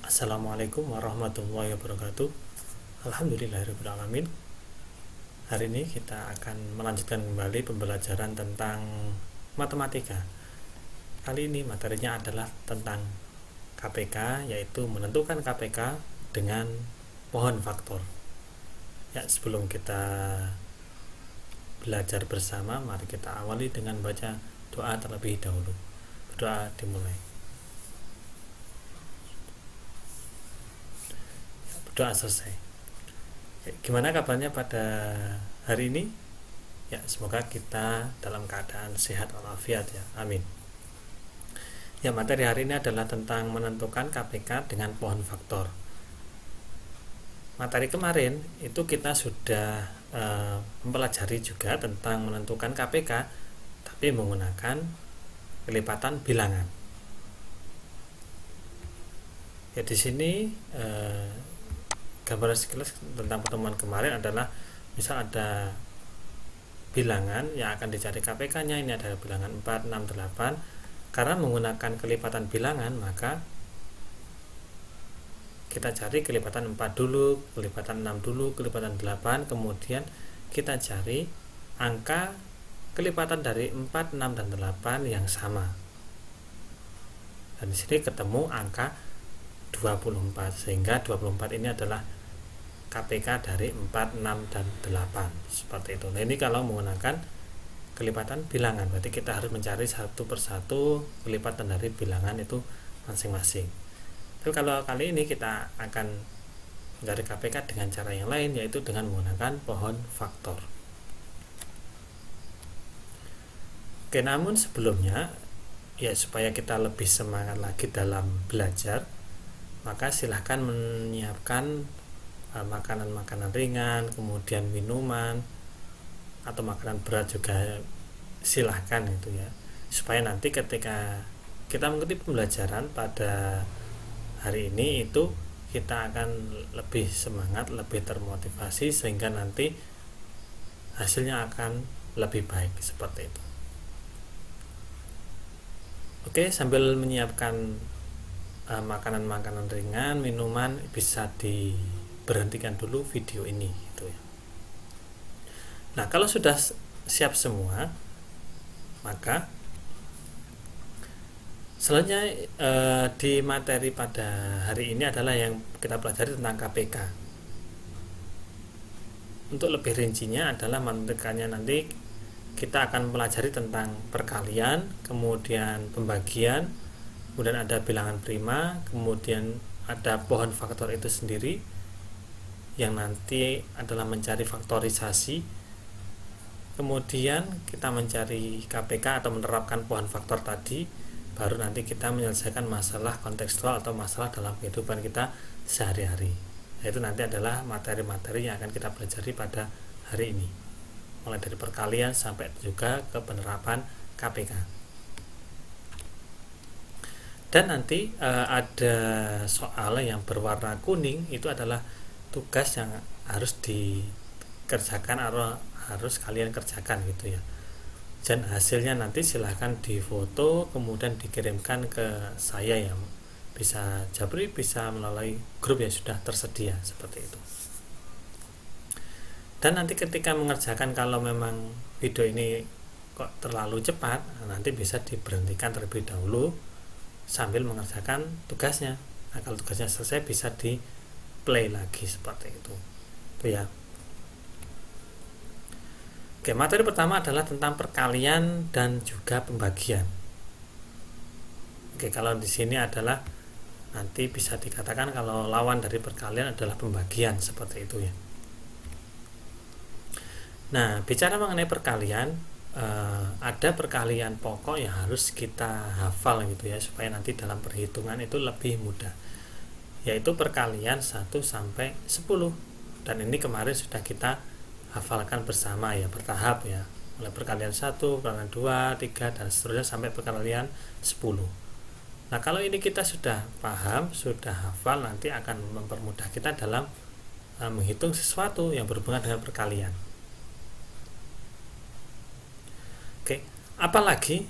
Assalamualaikum warahmatullahi wabarakatuh. Alhamdulillahirabbil alamin. Hari ini kita akan melanjutkan kembali pembelajaran tentang matematika. Kali ini materinya adalah tentang KPK, yaitu menentukan KPK dengan pohon faktor. Ya, sebelum kita belajar bersama, mari kita awali dengan baca doa terlebih dahulu. Berdoa dimulai. Doa selesai. Gimana kabarnya pada hari ini? Ya, semoga kita dalam keadaan sehat walafiat ya. Amin. Ya, materi hari ini adalah tentang menentukan KPK dengan pohon faktor. Materi kemarin itu kita sudah mempelajari juga tentang menentukan KPK tapi menggunakan kelipatan bilangan. Ya, di sini gambaran sekilas tentang pertemuan kemarin adalah misal ada bilangan yang akan dicari KPK-nya, ini adalah bilangan 4, 6, 8. Karena menggunakan kelipatan bilangan, maka kita cari kelipatan 4 dulu, kelipatan 6 dulu, kelipatan 8, kemudian kita cari angka kelipatan dari 4, 6, dan 8 yang sama. Dan di sini ketemu angka 24, sehingga 24 ini adalah KPK dari 4, 6, dan 8 seperti itu. Nah, ini kalau menggunakan kelipatan bilangan, berarti kita harus mencari satu persatu kelipatan dari bilangan itu masing-masing. Tapi kalau kali ini kita akan mencari KPK dengan cara yang lain, yaitu dengan menggunakan pohon faktor. Oke, namun sebelumnya ya, supaya kita lebih semangat lagi dalam belajar, maka silahkan menyiapkan makanan-makanan ringan, kemudian minuman atau makanan berat juga silahkan gitu ya, supaya nanti ketika kita mengikuti pembelajaran pada hari ini itu kita akan lebih semangat, lebih termotivasi, sehingga nanti hasilnya akan lebih baik seperti itu. Oke, sambil menyiapkan makanan-makanan ringan, minuman, bisa diberhentikan dulu video ini gitu ya. Nah, kalau sudah siap semua, maka selanjutnya di materi pada hari ini adalah yang kita pelajari tentang KPK. Untuk lebih rincinya adalah menentukannya nanti kita akan pelajari tentang perkalian, kemudian pembagian, kemudian ada bilangan prima, kemudian ada pohon faktor itu sendiri yang nanti adalah mencari faktorisasi, kemudian kita mencari KPK atau menerapkan pohon faktor tadi, baru nanti kita menyelesaikan masalah kontekstual atau masalah dalam kehidupan kita sehari-hari. Itu nanti adalah materi-materi yang akan kita pelajari pada hari ini, mulai dari perkalian sampai juga ke penerapan KPK. Dan nanti ada soal yang berwarna kuning, itu adalah tugas yang harus dikerjakan atau harus kalian kerjakan gitu ya. Dan hasilnya nanti silahkan difoto kemudian dikirimkan ke saya, yang bisa Japri, bisa melalui grup yang sudah tersedia seperti itu. Dan nanti ketika mengerjakan, kalau memang video ini kok terlalu cepat, nanti bisa diberhentikan terlebih dahulu sambil mengerjakan tugasnya. Nah, kalau tugasnya selesai bisa di play lagi seperti itu ya. Oke, materi pertama adalah tentang perkalian dan juga pembagian. Oke, kalau di sini adalah nanti bisa dikatakan kalau lawan dari perkalian adalah pembagian seperti itu ya. Nah, bicara mengenai perkalian, ada perkalian pokok yang harus kita hafal gitu ya, supaya nanti dalam perhitungan itu lebih mudah, yaitu perkalian 1 sampai 10. Dan ini kemarin sudah kita hafalkan bersama ya, bertahap ya, mulai perkalian 1, perkalian 2, 3, dan seterusnya sampai perkalian 10. Nah, kalau ini kita sudah paham, sudah hafal, nanti akan mempermudah kita dalam menghitung sesuatu yang berhubungan dengan perkalian. Oke, apalagi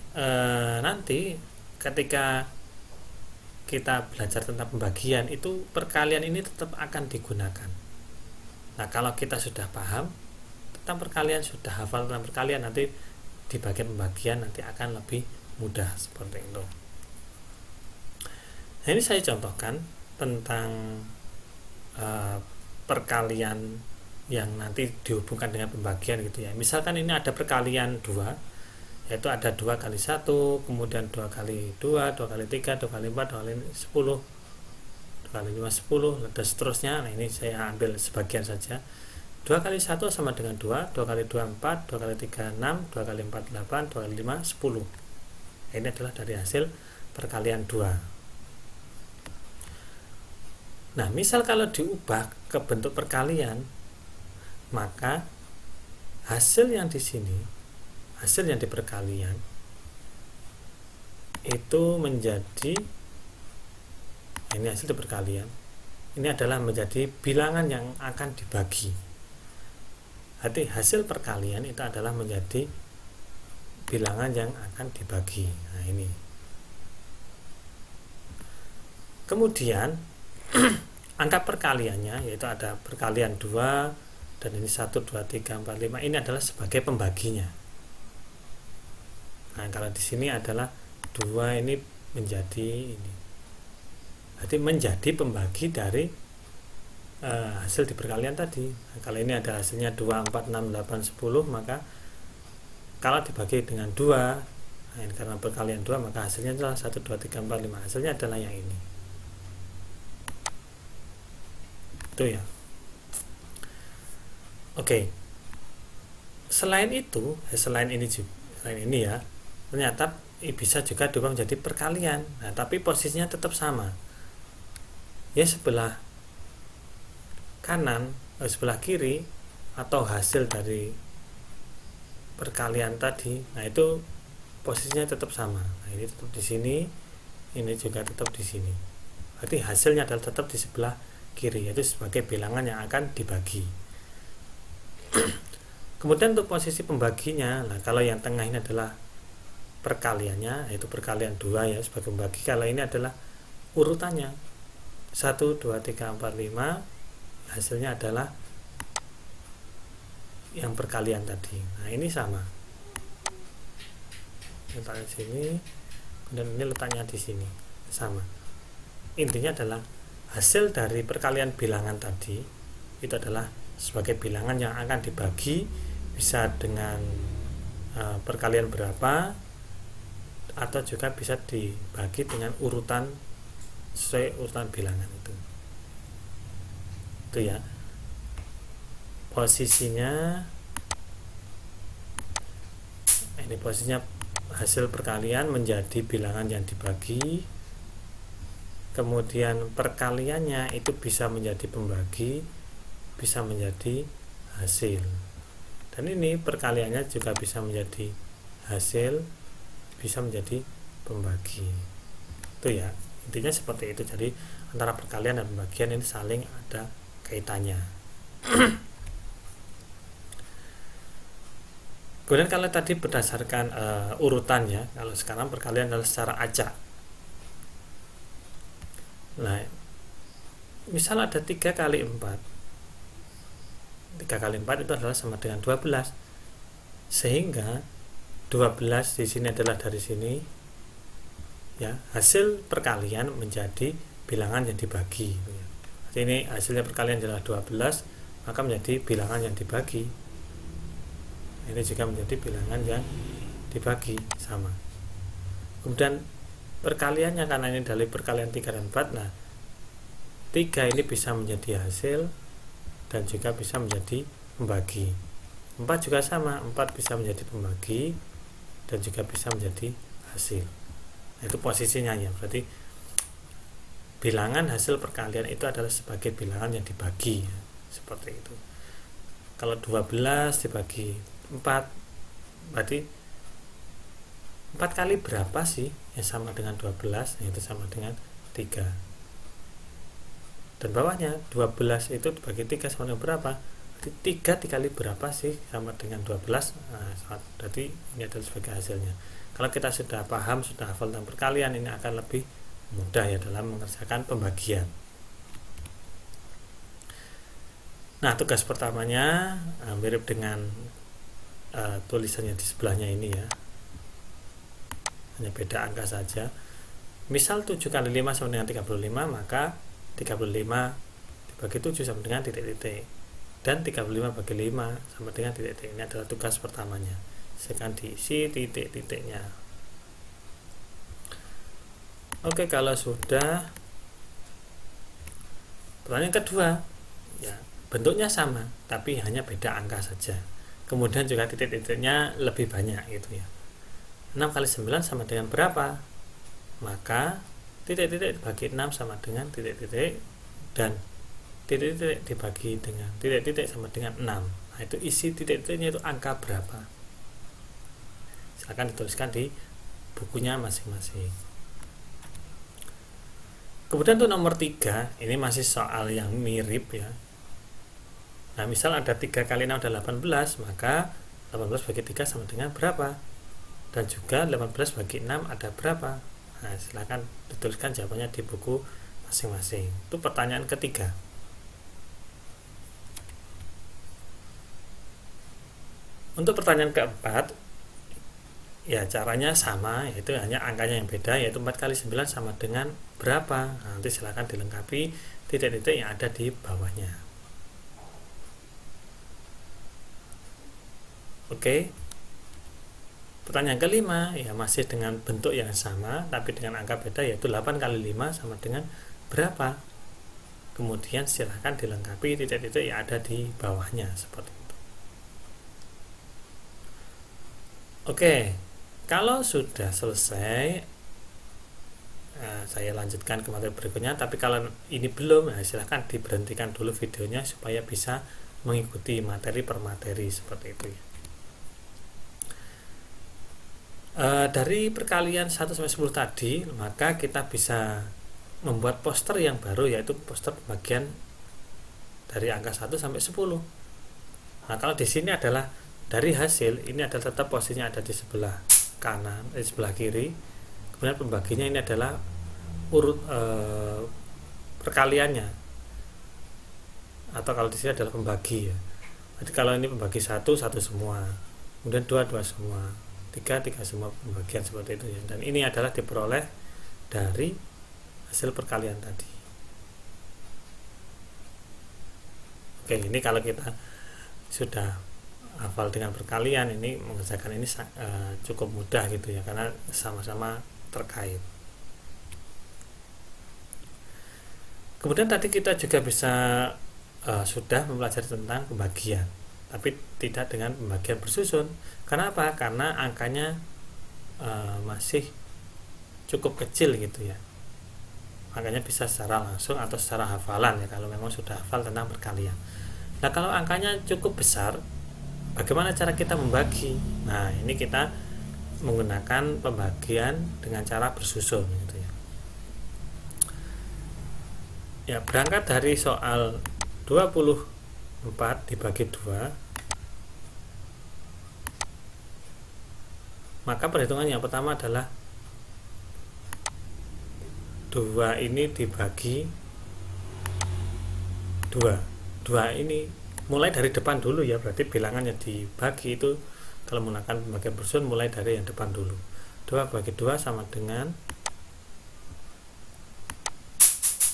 nanti ketika kita belajar tentang pembagian, itu perkalian ini tetap akan digunakan. Nah, kalau kita sudah paham tentang perkalian, sudah hafal tentang perkalian, nanti di bagian pembagian nanti akan lebih mudah seperti itu. Nah, ini saya contohkan tentang perkalian yang nanti dihubungkan dengan pembagian gitu ya. Misalkan ini ada perkalian 2, yaitu ada 2 kali 1, kemudian 2 kali 2, 2 kali 3, 2 kali 4, 2 kali 10, 2 kali 5, 10, dan seterusnya. Nah, ini saya ambil sebagian saja. 2 kali 1 sama dengan 2, 2 kali 2, 4, 2 kali 3, 6, 2 kali 4, 8, 2 kali 5, 10. Ini adalah dari hasil perkalian 2. Nah, misal kalau diubah ke bentuk perkalian, maka hasil yang di sini, hasil yang di perkalian itu menjadi, ini hasil di perkalian, ini adalah menjadi bilangan yang akan dibagi. Arti hasil perkalian itu adalah menjadi bilangan yang akan dibagi. Nah, ini. Kemudian angka perkaliannya, yaitu ada perkalian 2, dan ini 1, 2, 3, 4, 5, ini adalah sebagai pembaginya. Nah, kalau di sini adalah 2 ini menjadi ini. Berarti menjadi pembagi dari hasil di perkalian tadi. Nah, kalau ini ada hasilnya 2, 4, 6, 8, 10, maka kalau dibagi dengan 2, nah ini karena perkalian 2, maka hasilnya adalah 1, 2, 3, 4, 5. Hasilnya adalah yang ini. Itu ya. Oke. Selain itu, selain ini ya, ternyata bisa juga diubah menjadi perkalian. Nah, tapi posisinya tetap sama. Ya, sebelah kanan, sebelah kiri, atau hasil dari perkalian tadi. Nah, itu posisinya tetap sama. Nah, ini tetap di sini, ini juga tetap di sini. Berarti hasilnya adalah tetap di sebelah kiri, yaitu sebagai bilangan yang akan dibagi. Kemudian untuk posisi pembaginya, nah kalau yang tengah ini adalah perkaliannya, yaitu perkalian 2 ya sebagai pembagi. Kalau ini adalah urutannya 1, 2, 3, 4, 5, hasilnya adalah yang perkalian tadi. Nah, ini sama, letaknya di sini, dan ini letaknya di sini, sama. Intinya adalah hasil dari perkalian bilangan tadi itu adalah sebagai bilangan yang akan dibagi, bisa dengan perkalian berapa, atau juga bisa dibagi dengan urutan sesuai urutan bilangan itu ya. Posisinya ini posisinya hasil perkalian menjadi bilangan yang dibagi, kemudian perkaliannya itu bisa menjadi pembagi, bisa menjadi hasil, dan ini perkaliannya juga bisa menjadi hasil, bisa menjadi pembagi. Itu ya, intinya seperti itu. Jadi antara perkalian dan pembagian ini saling ada kaitannya. Kemudian kalau tadi berdasarkan urutannya, kalau sekarang perkalian adalah secara acak. Nah, misal ada 3 kali 4, 3 kali 4 itu adalah sama dengan 12, sehingga 12 di sini adalah dari sini ya, hasil perkalian menjadi bilangan yang dibagi ya. Jadi ini hasilnya perkalian adalah 12, maka menjadi bilangan yang dibagi. Ini juga menjadi bilangan yang dibagi, sama. Kemudian perkaliannya, karena ini dari perkalian 3 dan 4, nah 3 ini bisa menjadi hasil dan juga bisa menjadi pembagi. 4 juga sama, 4 bisa menjadi pembagi dan juga bisa menjadi hasil. Nah, itu posisinya ya. Berarti bilangan hasil perkalian itu adalah sebagai bilangan yang dibagi ya. Seperti itu. Kalau 12 dibagi 4, berarti 4 kali berapa sih yang sama dengan 12? Nah, itu sama dengan 3. Dan bawahnya 12 itu dibagi 3 sama dengan berapa? Berarti 3 dikali berapa sih sama dengan 12? Nah, berarti ini adalah sebagai hasilnya. Kalau kita sudah paham, sudah hafal tentang perkalian, ini akan lebih mudah ya dalam mengerjakan pembagian. Nah, tugas pertamanya mirip dengan tulisannya di sebelahnya ini ya, hanya beda angka saja. Misal 7 kali 5 sama dengan 35, maka 35 dibagi 7 sama dengan titik-titik, dan 35 bagi 5 sama dengan titik-titik. Ini adalah tugas pertamanya, silakan diisi titik-titiknya. Oke, kalau sudah, pertanyaan kedua ya, bentuknya sama tapi hanya beda angka saja, kemudian juga titik-titiknya lebih banyak gitu ya. 6 kali 9 sama dengan berapa? Maka titik-titik dibagi 6 sama dengan titik-titik, dan titik-titik dibagi dengan titik-titik sama dengan 6. Nah, itu isi titik-titiknya itu angka berapa? Silakan dituliskan di bukunya masing-masing. Kemudian untuk nomor 3, ini masih soal yang mirip ya. Nah, misal ada 3 kali 6 adalah 18, maka 18 bagi 3 sama dengan berapa? Dan juga 18 bagi 6 ada berapa? Nah, silakan dituliskan jawabannya di buku masing-masing. Itu pertanyaan ketiga. Untuk pertanyaan keempat, ya caranya sama, yaitu hanya angkanya yang beda, yaitu 4 kali 9 sama dengan berapa? Nah, nanti silakan dilengkapi titik-titik yang ada di bawahnya. Oke. Pertanyaan kelima ya masih dengan bentuk yang sama tapi dengan angka beda, yaitu 8 kali 5 sama dengan berapa? Kemudian silahkan dilengkapi titik-titik yang ada di bawahnya seperti itu. Oke, kalau sudah selesai saya lanjutkan ke materi berikutnya, tapi kalau ini belum silahkan diberhentikan dulu videonya supaya bisa mengikuti materi per materi seperti itu ya. Dari perkalian 1 sampai 10 tadi, maka kita bisa membuat poster yang baru, yaitu poster pembagian dari angka 1 sampai 10. Nah, kalau di sini adalah dari hasil, ini adalah tetap posisinya ada di sebelah kanan, di sebelah kiri. Kemudian pembaginya ini adalah urut perkaliannya. Atau kalau di sini adalah pembagi ya. Jadi kalau ini pembagi 1 semua, kemudian 2 semua, 3 semua, pembagian seperti itu ya. Dan ini adalah diperoleh dari hasil perkalian tadi. Oke, ini kalau kita sudah hafal dengan perkalian, ini mengerjakan ini cukup mudah gitu ya, karena sama-sama terkait. Kemudian tadi kita juga bisa sudah mempelajari tentang pembagian, tapi tidak dengan pembagian bersusun. Karena apa? Karena angkanya masih cukup kecil gitu ya. Makanya bisa secara langsung atau secara hafalan ya, kalau memang sudah hafal tentang perkalian. Nah, kalau angkanya cukup besar, bagaimana cara kita membagi? Nah, ini kita menggunakan pembagian dengan cara bersusun gitu ya. Ya, berangkat dari soal 24 dibagi 2, maka perhitungan yang pertama adalah 2 ini dibagi 2 ini mulai dari depan dulu ya, berarti bilangannya dibagi itu kalau menggunakan pembagian bersusun mulai dari yang depan dulu. 2 bagi 2 sama dengan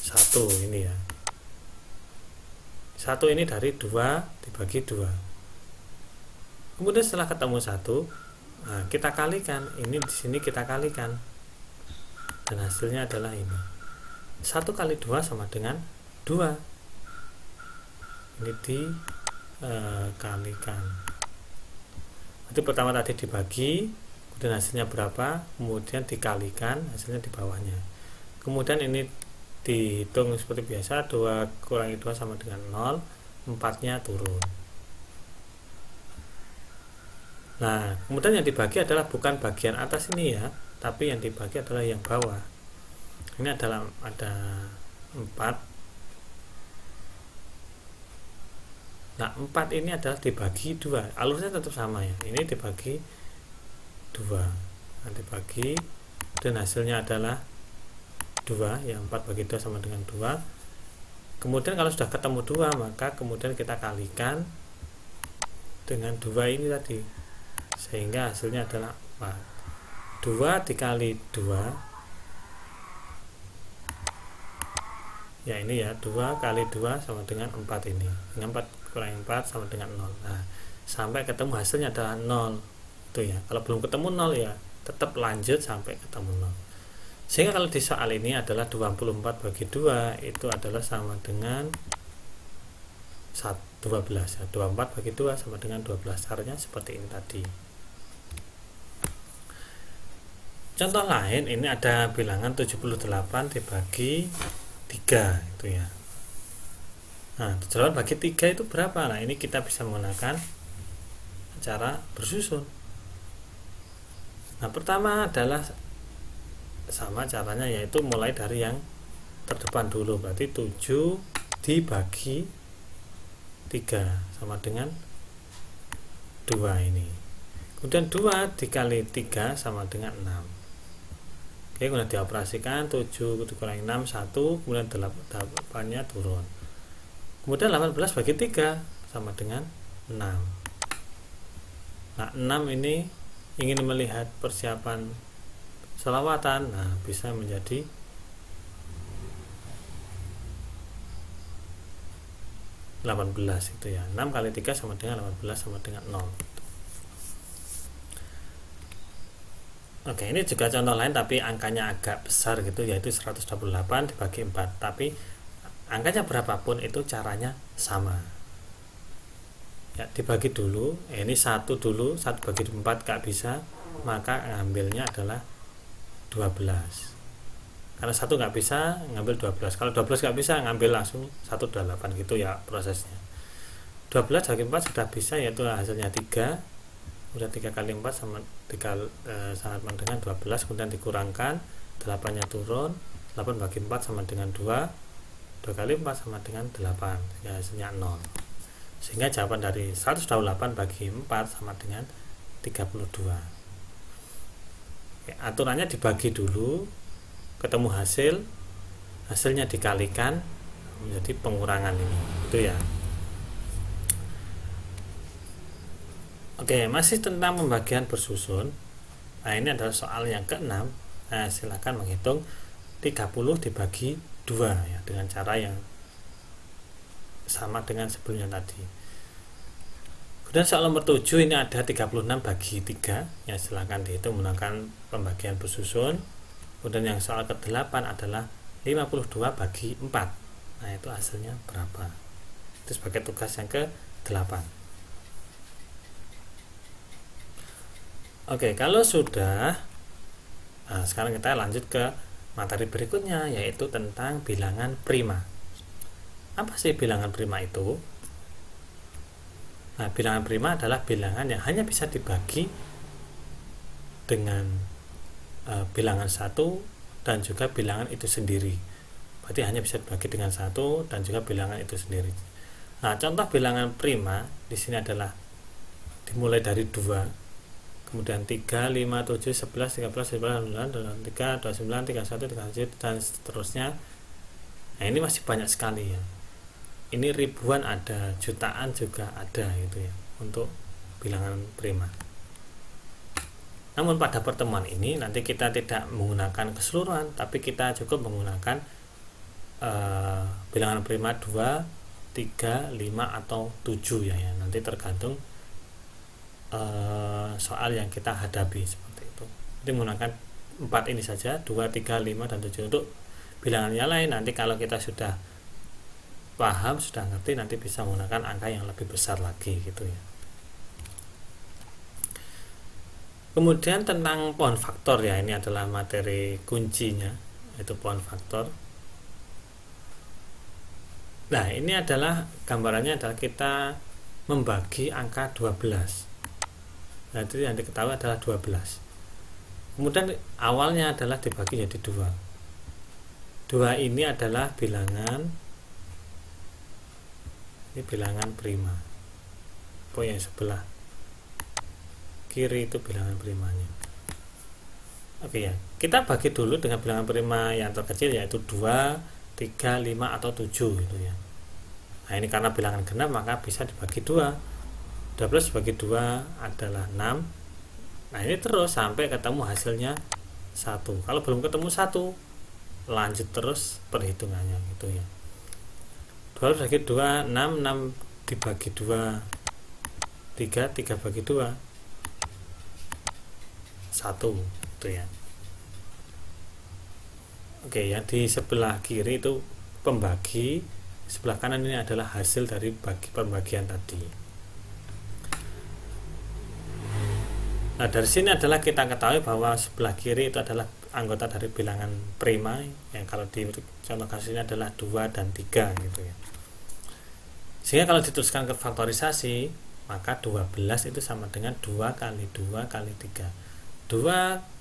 1 ini ya. 1 ini dari 2 dibagi 2. Kemudian setelah ketemu 1, nah, kita kalikan, ini di sini kita kalikan. Dan hasilnya adalah ini. 1 kali 2 sama dengan 2. Ini dikalikan. Itu pertama tadi dibagi, kemudian hasilnya berapa, kemudian dikalikan, hasilnya di bawahnya. Kemudian ini dihitung seperti biasa, 2 kurangi 2 sama dengan 0, 4-nya turun. Nah, kemudian yang dibagi adalah bukan bagian atas ini ya, tapi yang dibagi adalah yang bawah. Ini adalah ada 4. Nah, 4 ini adalah dibagi 2. Alurnya tetap sama ya. Ini dibagi 2. Nah, dibagi dan hasilnya adalah 2 ya, 4 bagi 2 sama dengan 2. Kemudian kalau sudah ketemu 2, maka kemudian kita kalikan dengan 2 ini tadi, sehingga hasilnya adalah 4. 2 dikali 2 ya, ini ya, 2 kali 2 sama dengan 4 ini. Dengan 4 kurangi 4 sama dengan 0. Nah, sampai ketemu hasilnya adalah 0. Itu ya. Kalau belum ketemu 0 ya tetap lanjut sampai ketemu 0. Sehingga kalau di soal ini adalah 24 bagi 2 itu adalah sama dengan 12 ya. 24 bagi 2 sama dengan 12. Caranya seperti ini tadi. Contoh lain, ini ada bilangan 78 dibagi 3 itu ya. Nah, 78 bagi 3 itu berapa? Nah, ini kita bisa menggunakan cara bersusun. Nah, pertama adalah sama caranya, yaitu mulai dari yang terdepan dulu, berarti 7 dibagi 3 sama dengan 2 ini. Kemudian 2 dikali 3 sama dengan 6. Oke, kemudian dioperasikan, 7 dikurangi 6 1, kemudian 8-nya turun. Kemudian 18 bagi 3 sama dengan 6. Nah, 6 ini ingin melihat persiapan selawatan, nah bisa menjadi 18 itu ya. 6 kali 3 sama dengan 18 sama dengan 0. Oke, ini juga contoh lain tapi angkanya agak besar gitu, yaitu 128 dibagi 4. Tapi angkanya berapapun itu caranya sama. Ya, dibagi dulu. Ini 1 dulu, 1 bagi 4 gak bisa, maka ngambilnya adalah 12. Karena 1 gak bisa, ngambil 12. Kalau 12 gak bisa, ngambil langsung 128 gitu ya prosesnya. 12 bagi 4 sudah bisa, yaitu hasilnya 3. Udah 3 kali 4 sama 3 sama dengan 12, kemudian dikurangkan 8-nya turun, 8 bagi 4 sama dengan 2 kali 4 sama dengan 8, ya, hasilnya 0. Sehingga jawaban dari 128 bagi 4 sama dengan 32. Ya, aturannya dibagi dulu, ketemu hasilnya dikalikan menjadi pengurangan ini, itu ya. Oke, masih tentang pembagian bersusun. Nah, ini adalah soal yang ke-6. Nah, silakan menghitung 30 dibagi 2 ya, dengan cara yang sama dengan sebelumnya tadi. Kemudian soal nomor 7 ini ada 36 bagi 3 ya, silakan dihitung menggunakan pembagian bersusun. Kemudian yang soal ke-8 adalah 52 bagi 4. Nah, itu hasilnya berapa? Itu sebagai tugas yang ke-8. Oke, kalau sudah, nah sekarang kita lanjut ke materi berikutnya, yaitu tentang bilangan prima. Apa sih bilangan prima itu? Nah, bilangan prima adalah bilangan yang hanya bisa dibagi dengan bilangan 1 dan juga bilangan itu sendiri. Berarti hanya bisa dibagi dengan 1 dan juga bilangan itu sendiri. Nah, contoh bilangan prima di sini adalah dimulai dari 2, kemudian 3, 5, 7, 11, 13, 14, 15, 23, 29, 31, 37 dan seterusnya. Nah, ini masih banyak sekali ya. Ini ribuan ada, jutaan juga ada gitu ya untuk bilangan prima. Namun pada pertemuan ini nanti kita tidak menggunakan keseluruhan, tapi kita cukup menggunakan bilangan prima 2, 3, 5 atau 7 ya. Nanti tergantung soal yang kita hadapi seperti itu. Jadi menggunakan 4 ini saja, 2, 3, 5 dan 7. Untuk bilangan yang lain nanti kalau kita sudah paham, sudah ngerti, nanti bisa menggunakan angka yang lebih besar lagi gitu ya. Kemudian tentang pohon faktor ya, ini adalah materi kuncinya, yaitu pohon faktor. Nah, ini adalah gambarannya adalah kita membagi angka 12. Nah, itu yang diketahui adalah 12. Kemudian awalnya adalah dibagi jadi 2. 2 ini adalah bilangan, ini bilangan prima. Poin yang sebelah kiri itu bilangan primanya. Oke ya. kita bagi dulu dengan bilangan prima yang terkecil, yaitu 2, 3, 5, atau 7 gitu ya. Nah ini karena bilangan genap maka bisa dibagi 2. 12 dibagi 2 adalah 6. Nah ini terus sampai ketemu hasilnya 1. Kalau belum ketemu 1, lanjut terus perhitungannya gitu ya. 12 bagi 2 6, 6 dibagi 2 3, 3 bagi 2 1 gitu ya. Oke ya, di sebelah kiri itu pembagi, sebelah kanan ini adalah hasil dari pembagian tadi. Nah dari sini adalah kita ketahui bahwa sebelah kiri itu adalah anggota dari bilangan prima, yang kalau di contoh kasus ini adalah 2 dan 3 gitu ya. Sehingga kalau diteruskan ke faktorisasi, maka 12 itu sama dengan 2 kali 2 kali 3. 2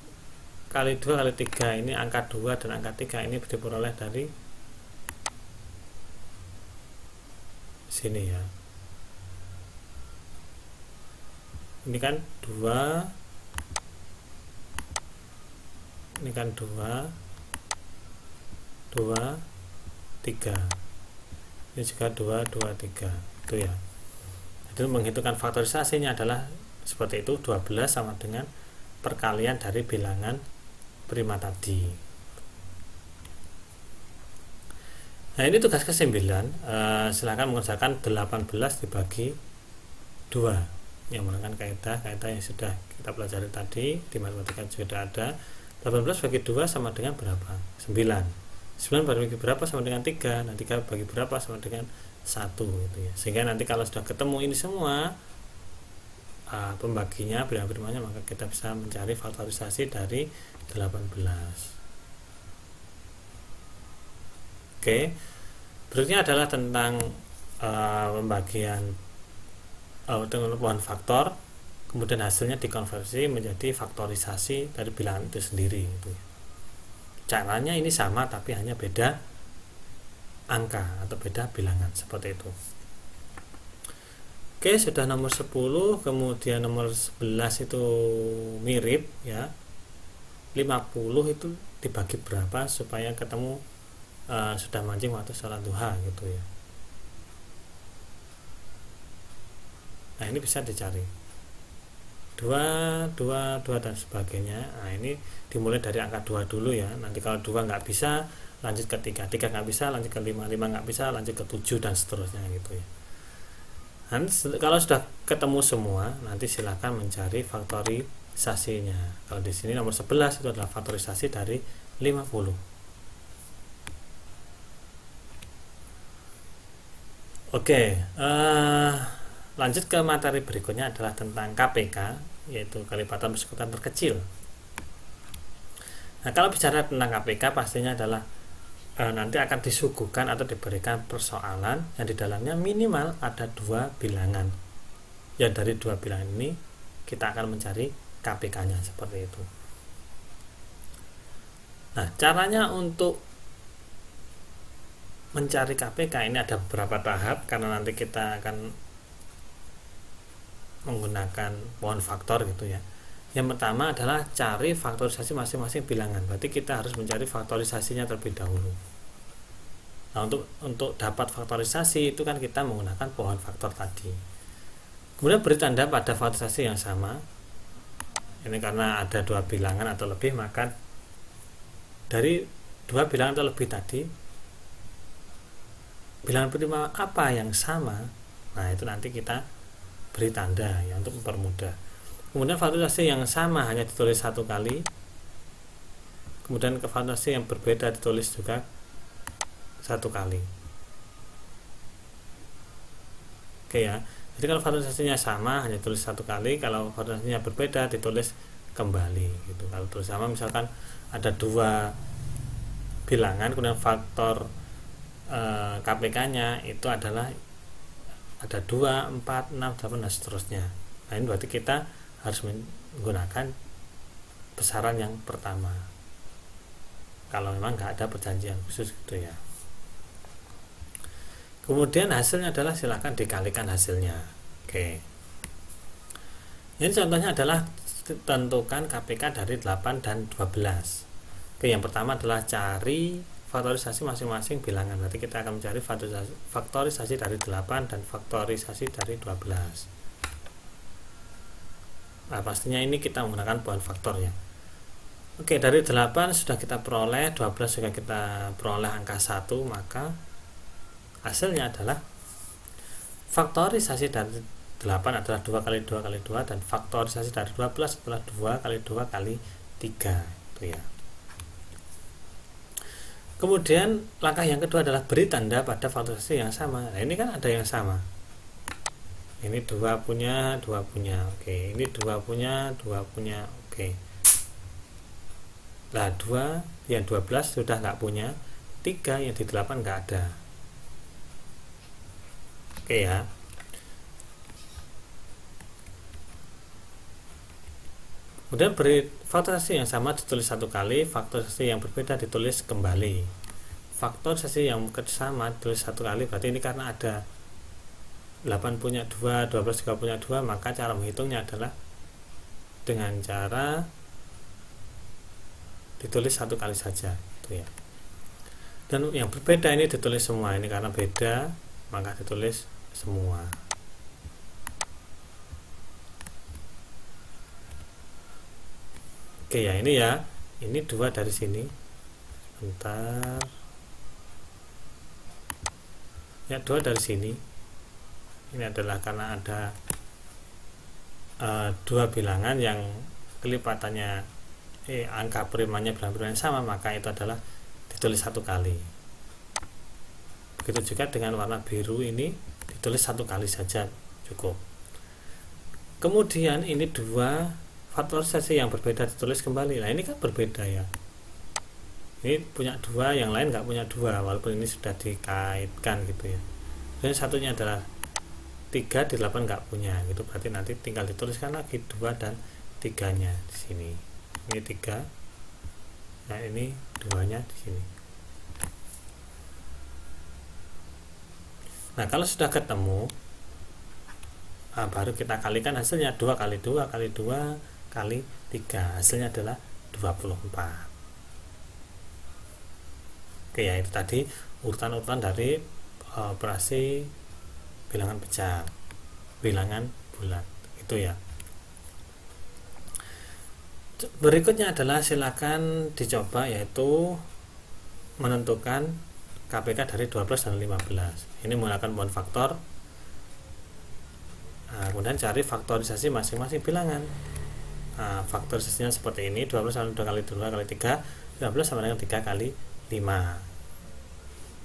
kali 2 kali 3 ini angka 2 dan angka 3 ini diperoleh dari sini ya. Ini kan 2, ini kan 2, 2, 3. Ini juga 2, 2, 3 itu ya. Jadi menghitungkan faktorisasinya adalah seperti itu, 12 sama dengan perkalian dari bilangan prima tadi. Nah ini tugas ke-9. Silahkan mengerjakan 18 dibagi 2 yang menggunakan kaidah yang sudah kita pelajari tadi di matematika sudah ada. 18 bagi 2 sama dengan berapa? 9. 9 bagi berapa sama dengan 3. Nah 3 bagi berapa sama dengan 1 gitu ya. Sehingga nanti kalau sudah ketemu ini semua pembaginya, bilangan primanya, maka kita bisa mencari faktorisasi dari 18. Oke, berikutnya adalah tentang pembagian dengan pohon faktor, kemudian hasilnya dikonversi menjadi faktorisasi dari bilangan itu sendiri gitu ya. Caranya ini sama tapi hanya beda angka atau beda bilangan seperti itu. Oke, sudah nomor 10, kemudian nomor 11 itu mirip ya. 50 itu dibagi berapa supaya ketemu sudah mancing waktu sholat duha gitu ya. Nah ini bisa dicari 2, 2, 2 dan sebagainya. Nah ini dimulai dari angka 2 dulu ya. Nanti kalau 2 nggak bisa lanjut ke 3, 3 nggak bisa lanjut ke 5, 5 nggak bisa lanjut ke 7 dan seterusnya gitu ya. Nanti kalau sudah ketemu semua, nanti silakan mencari faktorisasinya. Kalau di sini nomor 11 itu adalah faktorisasi dari 50. Oke, lanjut ke materi berikutnya adalah tentang KPK, yaitu kelipatan persekutuan terkecil. Nah, kalau bicara tentang KPK pastinya adalah nanti akan disuguhkan atau diberikan persoalan yang di dalamnya minimal ada 2 bilangan. Yang dari 2 bilangan ini kita akan mencari KPK-nya seperti itu. Nah, caranya untuk mencari KPK ini ada beberapa tahap karena nanti kita akan menggunakan pohon faktor gitu ya. Yang pertama adalah cari faktorisasi masing-masing bilangan. Berarti kita harus mencari faktorisasinya terlebih dahulu. Nah, untuk dapat faktorisasi itu kan kita menggunakan pohon faktor tadi. Kemudian beri tanda pada faktorisasi yang sama. Ini karena ada 2 bilangan atau lebih, maka dari 2 bilangan atau lebih tadi, bilangan prima apa yang sama? Nah, itu nanti kita beri tanda ya untuk mempermudah. Kemudian faktorisasi yang sama hanya ditulis 1 kali. Kemudian faktorisasi yang berbeda ditulis juga 1 kali. Oke ya. Jadi kalau faktorisasinya sama hanya ditulis 1 kali, kalau faktorisasinya berbeda ditulis kembali gitu. Kalau tulis sama misalkan ada 2 bilangan, kemudian faktor KPK-nya itu adalah ada 2, 4, 6, 8 dan seterusnya. Nah, ini berarti kita harus menggunakan besaran yang pertama kalau memang nggak ada perjanjian khusus gitu ya. Kemudian hasilnya adalah silakan dikalikan hasilnya. Oke, ini contohnya adalah tentukan KPK dari 8 dan 12. Oke, yang pertama adalah cari faktorisasi masing-masing bilangan. Berarti kita akan mencari faktorisasi dari 8 dan faktorisasi dari 12. Nah, pastinya ini kita menggunakan poin faktor ya. Oke, dari 8 sudah kita peroleh, 12 juga kita peroleh angka 1, maka hasilnya adalah faktorisasi dari 8 adalah 2 kali 2 kali 2, dan faktorisasi dari 12 adalah 2 kali 2 kali 3 itu ya. Kemudian langkah yang kedua adalah beri tanda pada faktorisasi yang sama. Nah, ini kan ada yang sama. Ini 2 punya, 2 punya. Oke, ini 2 punya, 2 punya. Oke. Nah, 2 yang 12 sudah nggak punya, 3 yang di 8 nggak ada. Oke ya. Kemudian beri faktorisasi yang sama ditulis 1 kali, faktorisasi yang berbeda ditulis kembali. Faktorisasi yang sama ditulis 1 kali, berarti ini karena ada 8 punya 2, 12 juga punya 2, maka cara menghitungnya adalah dengan cara ditulis 1 kali saja itu ya. Dan yang berbeda ini ditulis semua, ini karena beda maka ditulis semua. Oke ya, ini ya, ini 2 dari sini. Bentar. Ya, 2 dari sini. Ini adalah karena ada 2 bilangan yang kelipatannya angka primanya bilangan sama, maka itu adalah ditulis 1 kali. Begitu juga dengan warna biru, ini ditulis 1 kali saja cukup. Kemudian ini 2 faktorisasi yang berbeda ditulis kembali. Nah, ini kan berbeda ya. Ini punya 2, yang lain nggak punya 2, walaupun ini sudah dikaitkan gitu ya. Dan satunya adalah 3 di 8 nggak punya gitu, berarti nanti tinggal dituliskan lagi 2 dan 3-nya di sini. Ini 3, nah ini 2-nya di sini. Nah, kalau sudah ketemu, baru kita kalikan hasilnya. 2 kali 2 kali 2 kali 3, hasilnya adalah 24. Oke ya, itu tadi urutan-urutan dari operasi bilangan pecah, bilangan bulat itu ya. Berikutnya adalah silakan dicoba, yaitu menentukan KPK dari 12 dan 15. Ini menggunakan poin faktor. Nah, kemudian cari faktorisasi masing-masing bilangan. Nah, faktorisasinya seperti ini, 12 sama 2 kali 2 kali 3, 15 sama dengan 3 kali 5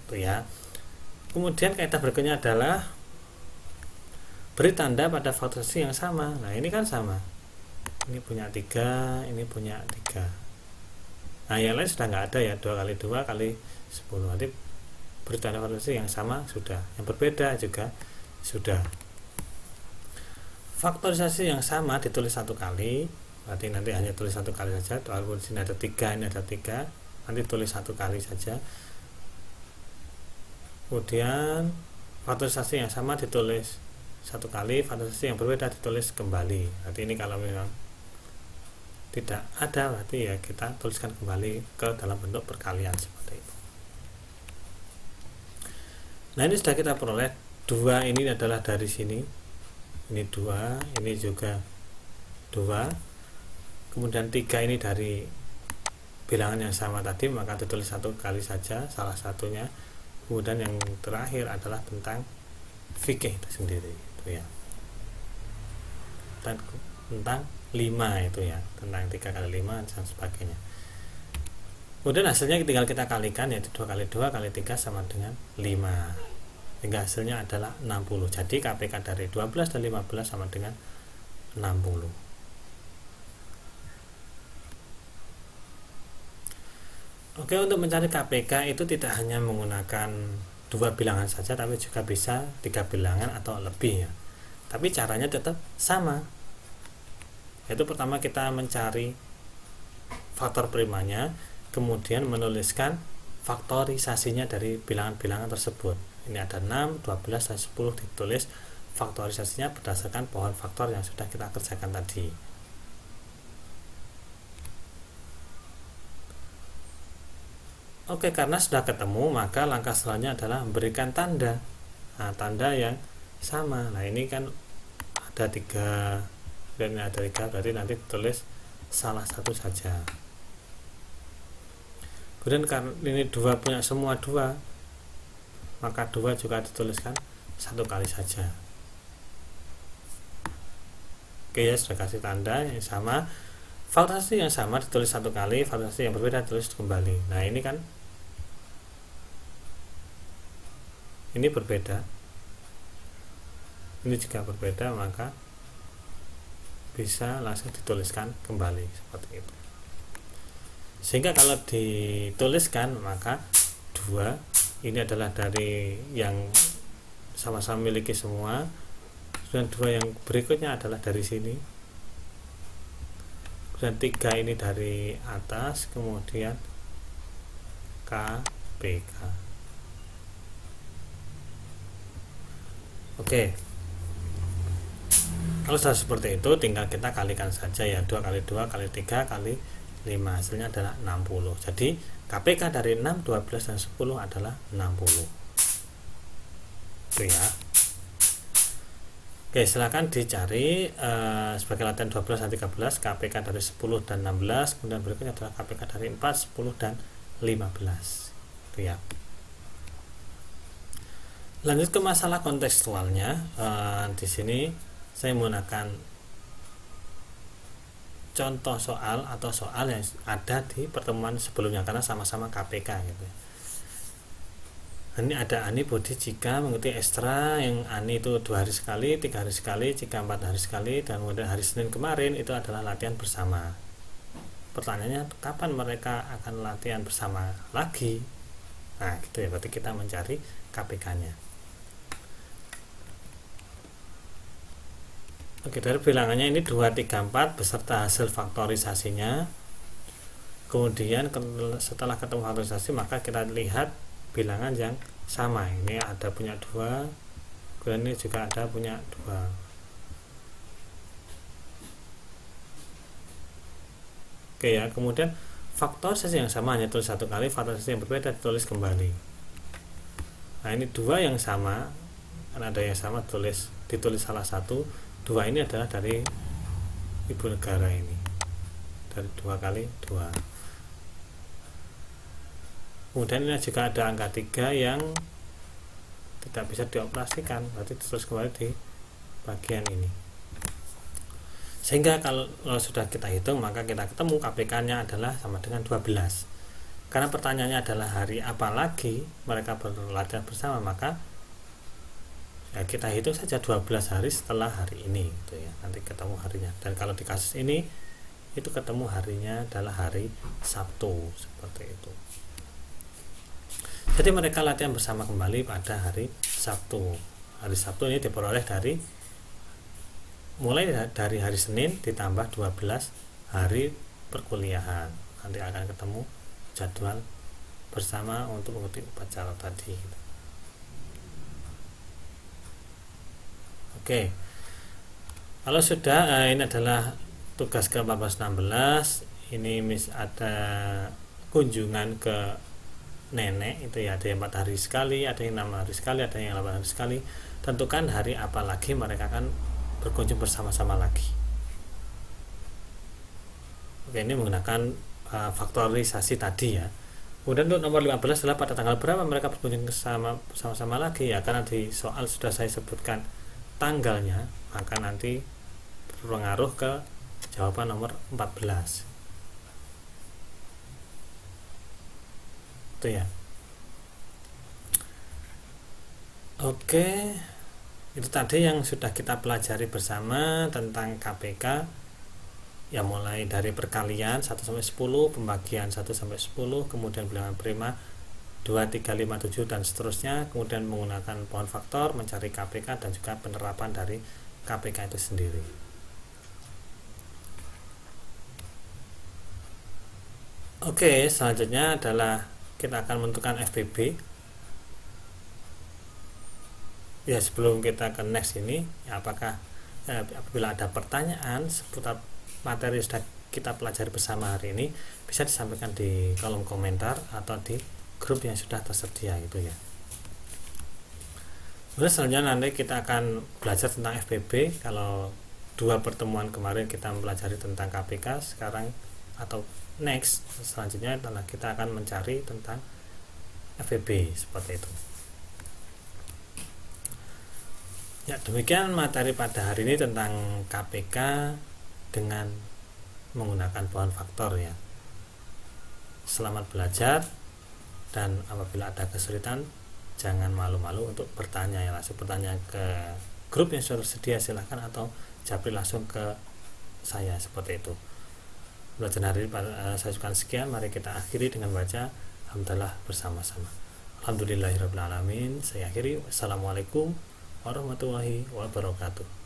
itu ya. Kemudian kaidah berikutnya adalah beri tanda pada faktorisasi yang sama. Nah, ini kan sama, ini punya 3, ini punya 3. Nah, yang lain sudah nggak ada ya, 2 kali 2 kali 10. Nanti beri tanda faktorisasi yang sama sudah, yang berbeda juga sudah. Faktorisasi yang sama ditulis 1 kali, berarti nanti hanya tulis 1 kali saja. Walaupun di sini ada 3, ini ada 3, nanti tulis 1 kali saja. Kemudian faktorisasi yang sama ditulis 1 kali, faktorisasi yang berbeda ditulis kembali. Berarti ini kalau memang tidak ada, berarti ya kita tuliskan kembali ke dalam bentuk perkalian seperti itu. Nah, ini sudah kita peroleh. 2 ini adalah dari sini, ini 2, ini juga 2, kemudian 3 ini dari bilangan yang sama tadi, maka ditulis 1 kali saja salah satunya. Kemudian yang terakhir adalah tentang fikih itu sendiri itu ya, tentang 5 itu ya, tentang 3 kali 5 dan sebagainya. Kemudian hasilnya tinggal kita kalikan, yaitu 2 kali 2 kali 3 sama dengan 5, sehingga hasilnya adalah 60. Jadi KPK dari 12 dan 15 sama dengan 60. Oke, untuk mencari KPK itu tidak hanya menggunakan 2 bilangan saja, tapi juga bisa 3 bilangan atau lebih ya. Tapi caranya tetap sama. Yaitu pertama kita mencari faktor primanya, kemudian menuliskan faktorisasinya dari bilangan-bilangan tersebut. Ini ada 6, 12, dan 10, ditulis faktorisasinya berdasarkan pohon faktor yang sudah kita kerjakan tadi. Oke, karena sudah ketemu, maka langkah selanjutnya adalah memberikan tanda. Nah, tanda yang sama. Nah, ini kan ada 3 dan ini ada 3, berarti nanti tulis salah satu saja. Kemudian karena ini 2 punya semua 2, maka 2 juga dituliskan 1 kali saja. Oke ya, sudah kasih tanda yang sama. Faktasi yang sama ditulis 1 kali, faktasi yang berbeda ditulis kembali. Nah, ini kan ini berbeda, ini juga berbeda, maka bisa langsung dituliskan kembali seperti itu. Sehingga kalau dituliskan, maka 2 ini adalah dari yang sama-sama miliki semua, dan 2 yang berikutnya adalah dari sini, dan 3 ini dari atas, kemudian KPK. Oke, kalau sudah seperti itu tinggal kita kalikan saja ya, 2 kali 2 kali 3 kali 5, hasilnya adalah 60. Jadi KPK dari 6, 12, dan 10 adalah 60. Itu ya. Oke, silakan dicari sebagai latihan 12 dan 13 KPK dari 10 dan 16, kemudian berikutnya adalah KPK dari 4, 10, dan 15. Itu ya. Lanjut ke masalah kontekstualnya. Di sini saya menggunakan contoh soal atau soal yang ada di pertemuan sebelumnya karena sama-sama KPK gitu. Ini ada Ani Budi jika mengikuti ekstra, yang Ani itu 2 hari sekali, 3 hari sekali, jika 4 hari sekali, dan kemudian hari Senin kemarin itu adalah latihan bersama. Pertanyaannya, kapan mereka akan latihan bersama lagi? Nah, gitu ya, berarti kita mencari KPK-nya. Oke, dari bilangannya ini 2, 3, 4 beserta hasil faktorisasinya. Kemudian setelah ketemu faktorisasi, maka kita lihat bilangan yang sama. Ini ada punya 2, kemudian ini juga ada punya 2. Oke ya, kemudian faktorisasi yang sama hanya tulis 1 kali, faktorisasi yang berbeda ditulis kembali. Nah, ini 2 yang sama, kan ada yang sama ditulis salah satu. 2 ini adalah dari ibu negara ini, dari 2 kali 2. Kemudian ini juga ada angka 3 yang tidak bisa dioperasikan, berarti terus kembali di bagian ini. Sehingga kalau sudah kita hitung, maka kita ketemu KPK-nya adalah sama dengan 12. Karena pertanyaannya adalah hari apa lagi mereka berlatihan bersama, maka ya kita hitung saja 12 hari setelah hari ini gitu ya, nanti ketemu harinya. Dan kalau di kasus ini itu ketemu harinya adalah hari Sabtu, seperti itu. Jadi mereka latihan bersama kembali pada hari Sabtu. Hari Sabtu ini diperoleh mulai dari hari Senin ditambah 12 hari perkuliahan. Nanti akan ketemu jadwal bersama untuk mengikuti upacara tadi. Oke, kalau sudah ini adalah tugas ke 14-16. Ini ada kunjungan ke nenek, itu ya, ada yang 4 hari sekali, ada yang 6 hari sekali, ada yang 8 hari sekali. Tentukan hari apa lagi mereka akan berkunjung bersama-sama lagi. Oke, ini menggunakan faktorisasi tadi ya. Kemudian untuk nomor 15 adalah pada tanggal berapa mereka berkunjung bersama-sama lagi ya, karena di soal sudah saya sebutkan tanggalnya, maka nanti berpengaruh ke jawaban nomor 14. Itu ya. Oke, itu tadi yang sudah kita pelajari bersama tentang KPK. Ya, mulai dari perkalian 1 sampai 10, pembagian 1 sampai 10, kemudian bilangan prima 2, 3, 5, 7 dan seterusnya, kemudian menggunakan pohon faktor mencari KPK dan juga penerapan dari KPK itu sendiri. Oke, selanjutnya adalah kita akan menentukan FPB. Ya, sebelum kita ke next ini, ya, apabila ada pertanyaan seputar materi yang sudah kita pelajari bersama hari ini, bisa disampaikan di kolom komentar atau di grup yang sudah tersedia gitu ya. Terus selanjutnya nanti kita akan belajar tentang FPB. Kalau 2 pertemuan kemarin kita mempelajari tentang KPK, sekarang atau next selanjutnya kita akan mencari tentang FPB seperti itu. Ya, demikian materi pada hari ini tentang KPK dengan menggunakan bahan faktor ya. Selamat belajar, dan apabila ada kesulitan jangan malu-malu untuk bertanya ya, langsung bertanya ke grup yang sudah tersedia silahkan, atau japri langsung ke saya seperti itu. Belajar hari ini saya ucapkan sekian, mari kita akhiri dengan baca alhamdulillah bersama-sama. Alhamdulillahirabbil alamin. Saya akhiri. Wassalamualaikum warahmatullahi wabarakatuh.